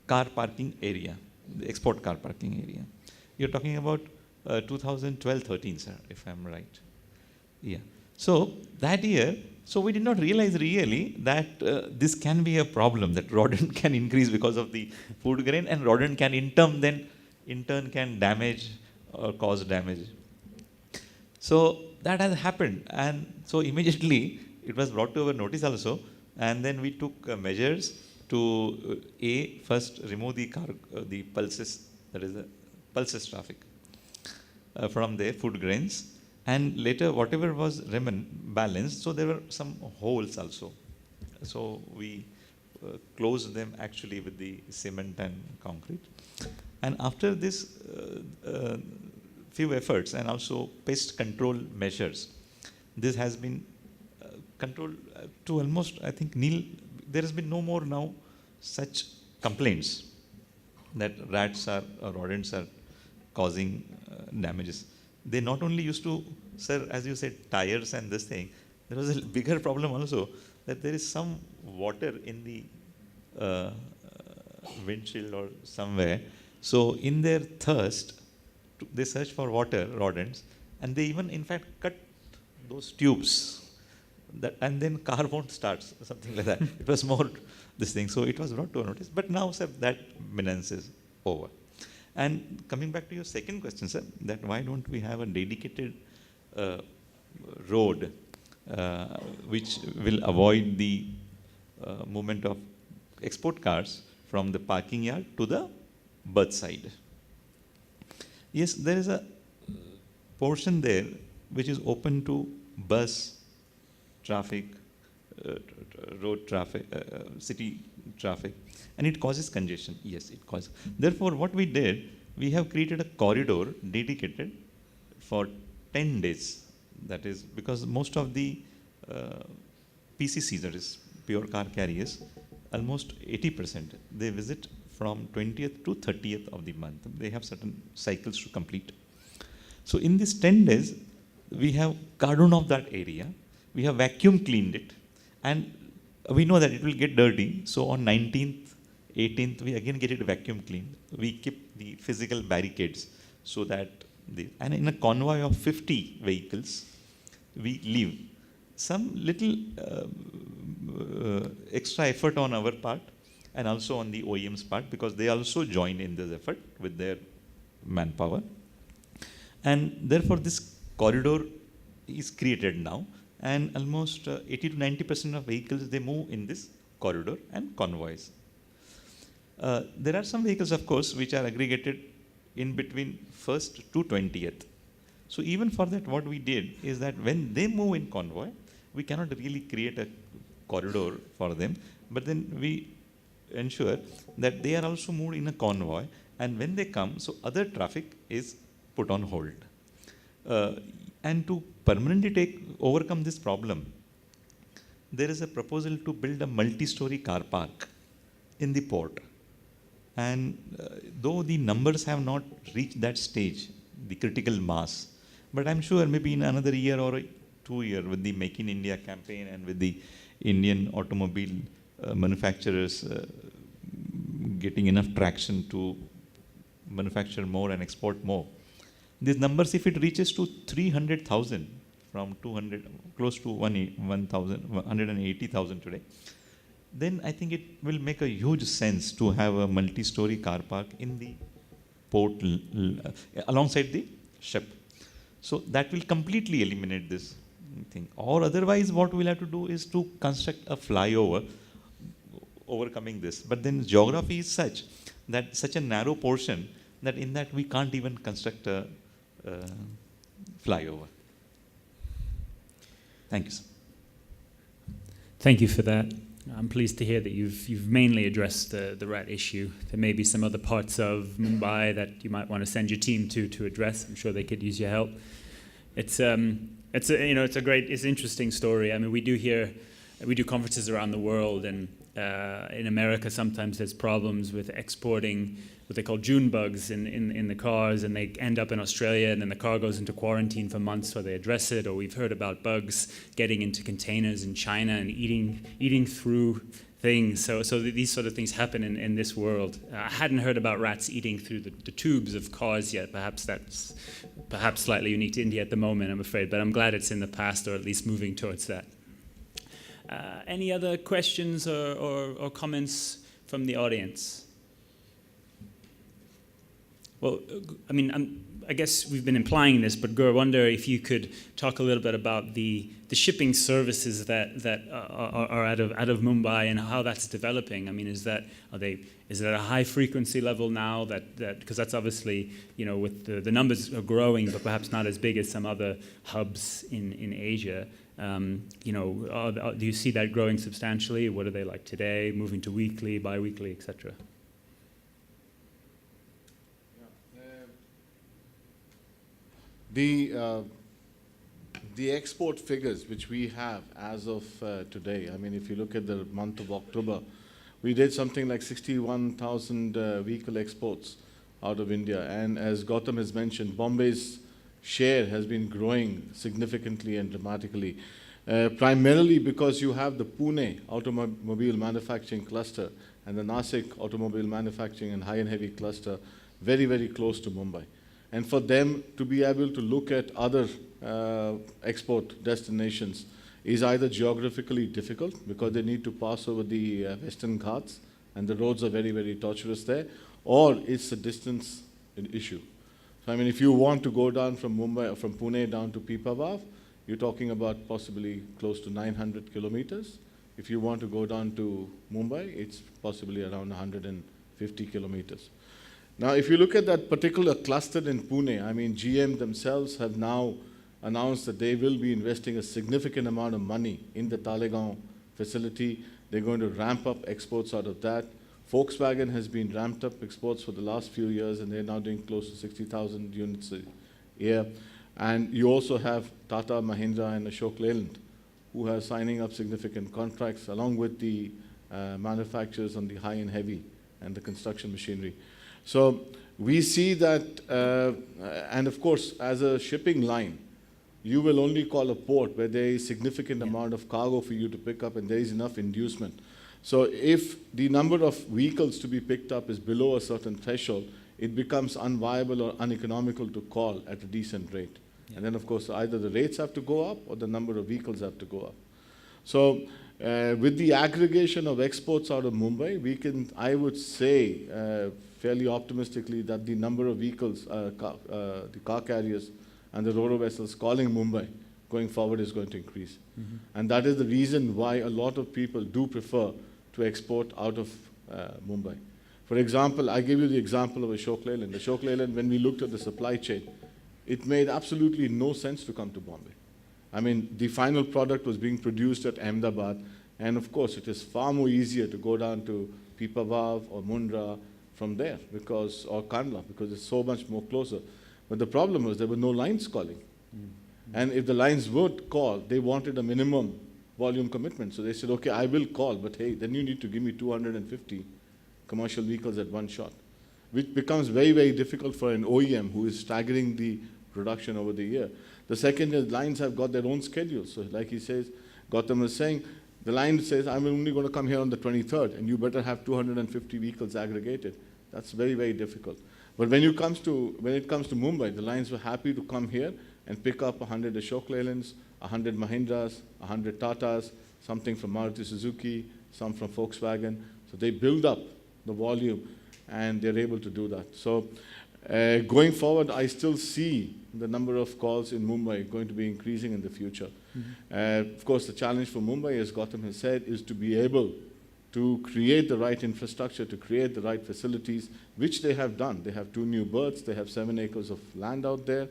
car parking area, the export car parking area. You're talking about 2012-13, sir, if I'm right. Yeah. So that year, so we did not realize really that this can be a problem, that rodent can increase because of the food grain, and rodent can in turn can damage or cause damage. So that has happened, and so immediately it was brought to our notice also, and then we took measures to first remove the pulses, that is the pulses traffic from the food grains. And later, whatever was balanced, so there were some holes also. So we closed them actually with the cement and concrete. And after this few efforts and also pest control measures, this has been controlled to almost, I think, nil. There has been no more now such complaints that rats or rodents are causing damages. They not only used to, sir, as you said, tires and this thing, there was a bigger problem also, that there is some water in the windshield or somewhere. So in their thirst, they search for water, rodents, and they even in fact cut those tubes, and then car won't start, something like that. It was more this thing. So it was brought to our notice. But now, sir, that menace is over. And coming back to your second question, sir, that why don't we have a dedicated road which will avoid the movement of export cars from the parking yard to the berth side? Yes, there is a portion there which is open to bus traffic, road traffic, city traffic, and it causes congestion. Yes, it causes. Therefore, what we did, we have created a corridor dedicated for 10 days. That is because most of the PCCs, that is pure car carriers, almost 80%, they visit from 20th to 30th of the month. They have certain cycles to complete. So in these 10 days, we have cordoned off that area. We have vacuum cleaned it. And we know that it will get dirty. So on 19th, 18th, we again get it vacuum cleaned. We keep the physical barricades so that and in a convoy of 50 vehicles, we leave. Some little extra effort on our part and also on the OEM's part, because they also join in this effort with their manpower. And therefore this corridor is created now, and almost 80 to 90% of vehicles, they move in this corridor and convoys. There are some vehicles, of course, which are aggregated in between 1st to 20th. So even for that, what we did is that when they move in convoy, we cannot really create a corridor for them, but then we ensure that they are also moved in a convoy, and when they come, so other traffic is put on hold. And to permanently overcome this problem, there is a proposal to build a multi-story car park in the port. And though the numbers have not reached that stage, the critical mass, but I'm sure maybe in another year or 2 years with the Make in India campaign and with the Indian automobile manufacturers getting enough traction to manufacture more and export more, these numbers, if it reaches to 300,000 from 200, close to 180,000 today, then I think it will make a huge sense to have a multi-story car park in the port alongside the ship. So that will completely eliminate this thing. Or otherwise, what we'll have to do is to construct a flyover overcoming this. But then geography is such that such a narrow portion that in that we can't even construct a flyover. Thank you, sir. Thank you for that. I'm pleased to hear that you've mainly addressed the rat issue. There may be some other parts of Mumbai that you might want to send your team to address. I'm sure they could use your help. It's an interesting story. I mean, we do conferences around the world, and in America sometimes there's problems with exporting what they call June bugs in the cars, and they end up in Australia, and then the car goes into quarantine for months while they address it. Or we've heard about bugs getting into containers in China and eating through things. So these sort of things happen in this world. I hadn't heard about rats eating through the tubes of cars yet. Perhaps that's slightly unique to India at the moment, I'm afraid. But I'm glad it's in the past, or at least moving towards that. Any other questions or comments from the audience? Well, I mean, I guess we've been implying this, but Gur, I wonder if you could talk a little bit about the shipping services that are out of Mumbai and how that's developing. I mean, is it at a high frequency level now? That because that's obviously, with the numbers are growing, but perhaps not as big as some other hubs in Asia. Do you see that growing substantially? What are they like today? Moving to weekly, bi-weekly, etc. The export figures which we have as of today, I mean, if you look at the month of October, we did something like 61,000 vehicle exports out of India. And as Gautam has mentioned, Bombay's share has been growing significantly and dramatically, primarily because you have the Pune automobile manufacturing cluster and the Nasik automobile manufacturing and high and heavy cluster very, very close to Mumbai. And for them to be able to look at other export destinations is either geographically difficult because they need to pass over the Western Ghats and the roads are very, very tortuous there, or it's a distance issue. So I mean, if you want to go down from Pune down to Pipavav, you're talking about possibly close to 900 kilometers. If you want to go down to Mumbai, it's possibly around 150 kilometers. Now, if you look at that particular cluster in Pune, I mean, GM themselves have now announced that they will be investing a significant amount of money in the Talegaon facility. They're going to ramp up exports out of that. Volkswagen has been ramped up exports for the last few years, and they're now doing close to 60,000 units a year. And you also have Tata, Mahindra, and Ashok Leyland, who are signing up significant contracts, along with the manufacturers on the high and heavy and the construction machinery. So we see that, and of course, as a shipping line, you will only call a port where there is significant amount of cargo for you to pick up and there is enough inducement. So if the number of vehicles to be picked up is below a certain threshold, it becomes unviable or uneconomical to call at a decent rate. And then, of course, either the rates have to go up or the number of vehicles have to go up. So with the aggregation of exports out of Mumbai, we can, I would say, fairly optimistically that the number of vehicles, the car carriers and the ro-ro vessels calling Mumbai going forward is going to increase. And that is the reason why a lot of people do prefer to export out of Mumbai. For example, I give you the example of Ashok Leyland. Ashok Leyland, when we looked at the supply chain, it made absolutely no sense to come to Bombay. I mean, the final product was being produced at Ahmedabad, and of course, it is far more easier to go down to Pipavav or Mundra from there, because, or Kandla, because it's so much more closer. But the problem was there were no lines calling. And if the lines would call, they wanted a minimum volume commitment. So they said, okay, I will call, but hey, then you need to give me 250 commercial vehicles at one shot, which becomes very, very difficult for an OEM who is staggering the production over the year. The second is lines have got their own schedule. So like he says, Gautam was saying, the line says, I'm only going to come here on the 23rd, and you better have 250 vehicles aggregated. That's very, very difficult. But when it comes to Mumbai, the lines were happy to come here and pick up 100 Ashok Leylands, 100 Mahindras, 100 Tatas, something from Maruti Suzuki, some from Volkswagen. So they build up the volume, and they're able to do that. So going forward, I still see the number of calls in Mumbai going to be increasing in the future. Of course, the challenge for Mumbai, as Gautam has said, is to be able to create the right infrastructure, to create the right facilities, which they have done. They have 2 new berths, they have 7 acres of land out there.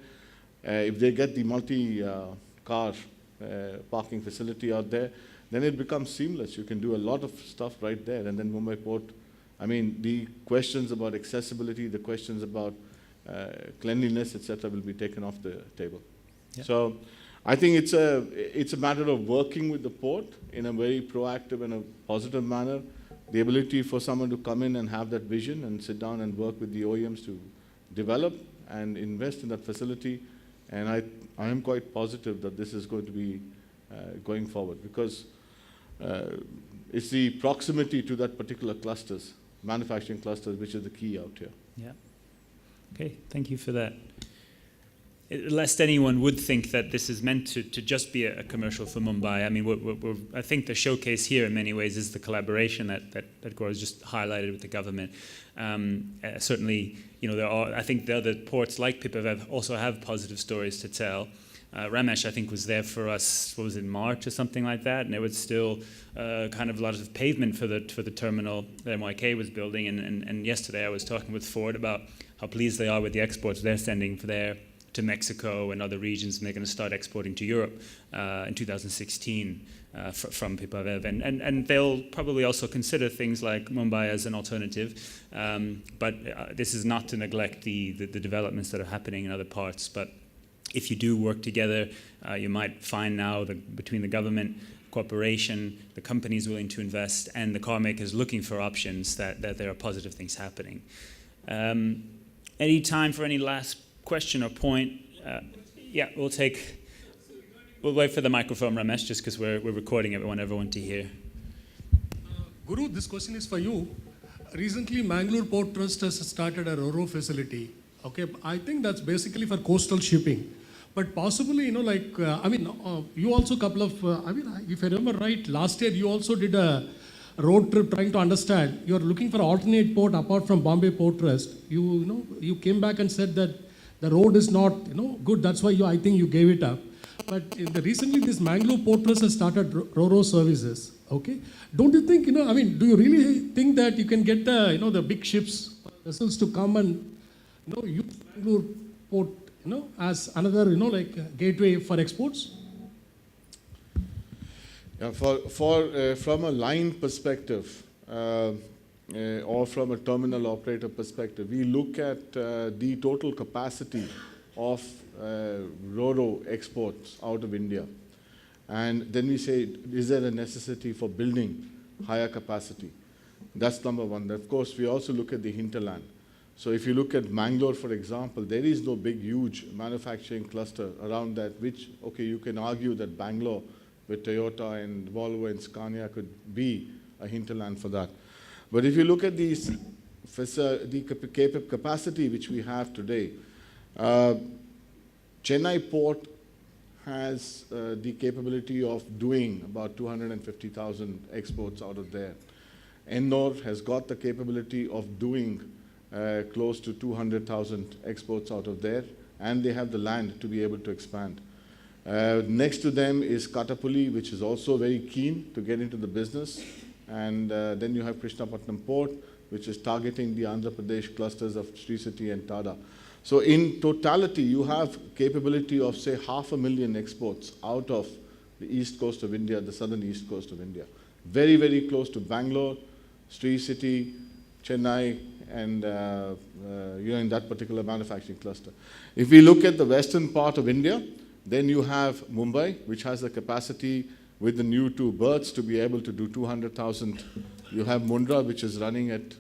If they get the multi-car parking facility out there, then it becomes seamless. You can do a lot of stuff right there. And then Mumbai Port, I mean, the questions about accessibility, the questions about cleanliness, etc., will be taken off the table. Yeah. So I think it's a matter of working with the port in a very proactive and a positive manner. The ability for someone to come in and have that vision and sit down and work with the OEMs to develop and invest in that facility. And I am quite positive that this is going to be going forward, because it's the proximity to that particular clusters, manufacturing clusters, which is the key out here. Yeah. Okay, thank you for that. Lest anyone would think that this is meant to just be a commercial for Mumbai. I mean, I think the showcase here in many ways is the collaboration that Gaurav just highlighted with the government. Certainly, you know, I think the other ports like Pipavav also have positive stories to tell. Ramesh, I think, was there for us, what was it, March or something like that, and there was still kind of a lot of pavement for the terminal that MYK was building. And yesterday I was talking with Ford about how pleased they are with the exports they're sending to Mexico and other regions, and they're going to start exporting to Europe in 2016 from Pipavav. And they'll probably also consider things like Mumbai as an alternative. But this is not to neglect the developments that are happening in other parts. But if you do work together, you might find now that between the government, cooperation, the companies willing to invest, and the car makers looking for options, that there are positive things happening. Any time for any last question or point? Yeah, we'll wait for the microphone, Ramesh, just because we're recording it. We want everyone to hear. Guru, this question is for you. Recently, Mangalore Port Trust has started a ro-ro facility. Okay, I think that's basically for coastal shipping. But possibly, you know, like, you also if I remember right, last year you also did a road trip trying to understand. You're looking for an alternate port apart from Bombay Port Trust. You came back and said that the road is not, good. That's why I think you gave it up. But recently this Mangalore Port Trust has started ro-ro services. Okay, don't you think, do you really think that you can get the big ships, vessels to come and, use Mangalore Port, as another, gateway for exports? Yeah, from a line perspective, or from a terminal operator perspective, we look at the total capacity of ro-ro exports out of India. And then we say, is there a necessity for building higher capacity? That's number one. Of course, we also look at the hinterland. So if you look at Mangalore, for example, there is no big, huge manufacturing cluster around that, which, okay, you can argue that Bangalore with Toyota and Volvo and Scania could be a hinterland for that. But if you look at the capacity which we have today, Chennai port has the capability of doing about 250,000 exports out of there. Ennore has got the capability of doing close to 200,000 exports out of there, and they have the land to be able to expand. Next to them is Katapuli, which is also very keen to get into the business. And then you have Krishnapatnam Port, which is targeting the Andhra Pradesh clusters of Sri City and Tada. So in totality, you have capability of, say, 500,000 exports out of the east coast of India, the southern east coast of India. Very, very close to Bangalore, Sri City, Chennai, and in that particular manufacturing cluster. If we look at the western part of India, then you have Mumbai, which has the capacity with the new 2 berths to be able to do 200,000. You have Mundra, which is running at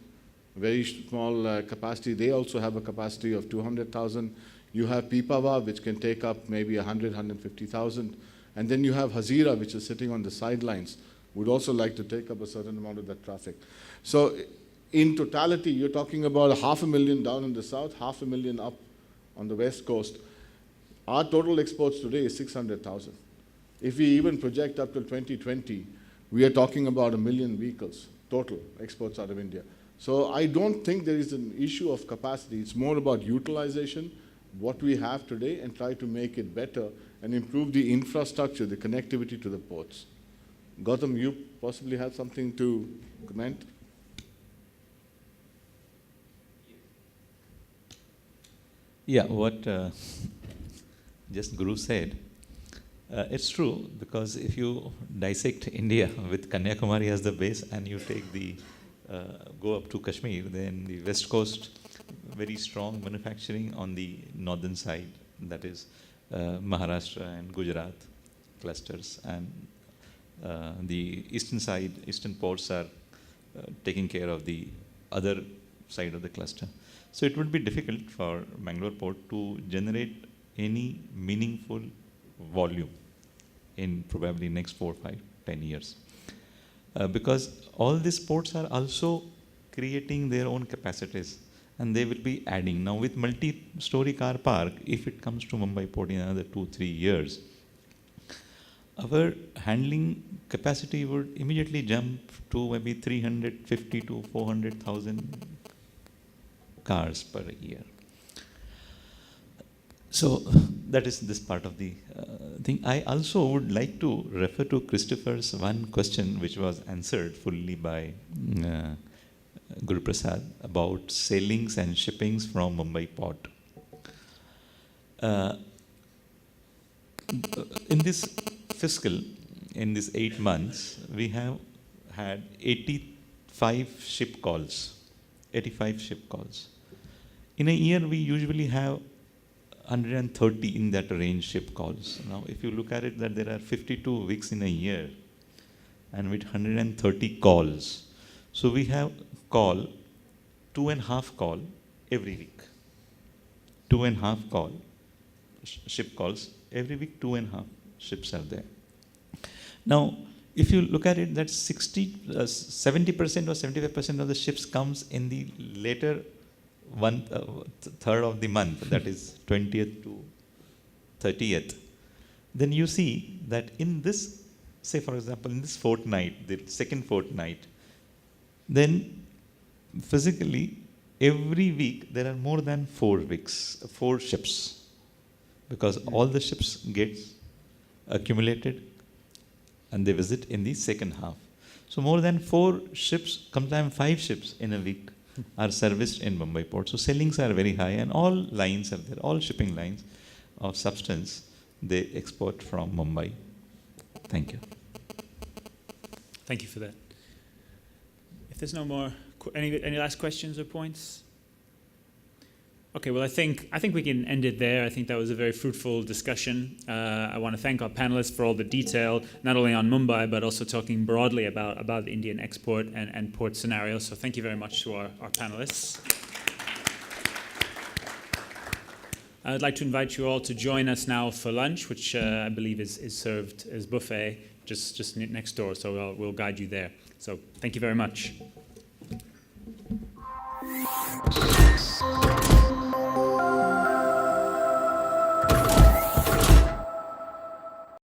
very small capacity. They also have a capacity of 200,000. You have Pipavav, which can take up maybe 100, 150,000. And then you have Hazira, which is sitting on the sidelines, would also like to take up a certain amount of that traffic. So in totality, you're talking about 500,000 down in the south, 500,000 up on the west coast. Our total exports today is 600,000. If we even project up till 2020, we are talking about 1 million vehicles, total exports out of India. So I don't think there is an issue of capacity. It's more about utilization, what we have today, and try to make it better and improve the infrastructure, the connectivity to the ports. Gautam, you possibly have something to comment? Yeah, what just Guru said, it's true, because if you dissect India with Kanyakumari as the base and you take the go up to Kashmir, then the west coast, very strong manufacturing on the northern side, that is Maharashtra and Gujarat clusters, and the eastern side, eastern ports are taking care of the other side of the cluster. So it would be difficult for Mangalore port to generate any meaningful volume in probably next 4, 5, 10 years. Because all these ports are also creating their own capacities, and they will be adding. Now with multi-story car park, if it comes to Mumbai port in another 2, 3 years, our handling capacity would immediately jump to maybe 350 to 400,000 cars per year. So that is this part of the thing. I also would like to refer to Christopher's one question, which was answered fully by Guru Prasad, about sailings and shippings from Mumbai port. In this fiscal, in these 8 months, we have had 85 ship calls. 85 ship calls. In a year, we usually have 130 in that range ship calls. Now, if you look at it, that there are 52 weeks in a year, and with 130 calls. So we have call, 2.5 call every week. 2.5 call, ship calls every week, 2.5 ships are there. Now, if you look at it, that 70% or 75% of the ships comes in the later third of the month, that is 20th to 30th. Then you see that in this, say for example, in this fortnight, the second fortnight, then physically every week there are more than 4 ships, because all the ships get accumulated and they visit in the second half. So more than 4 ships, sometimes 5 ships in a week are serviced in Mumbai port. So sailings are very high, and all lines are there, all shipping lines of substance, they export from Mumbai. Thank you. Thank you for that. If there's no more, any last questions or points? Okay, well, I think we can end it there. I think that was a very fruitful discussion. I want to thank our panelists for all the detail, not only on Mumbai, but also talking broadly about the Indian export and port scenario. So thank you very much to our panelists. I'd like to invite you all to join us now for lunch, which I believe is served as buffet just next door. So we'll guide you there. So thank you very much.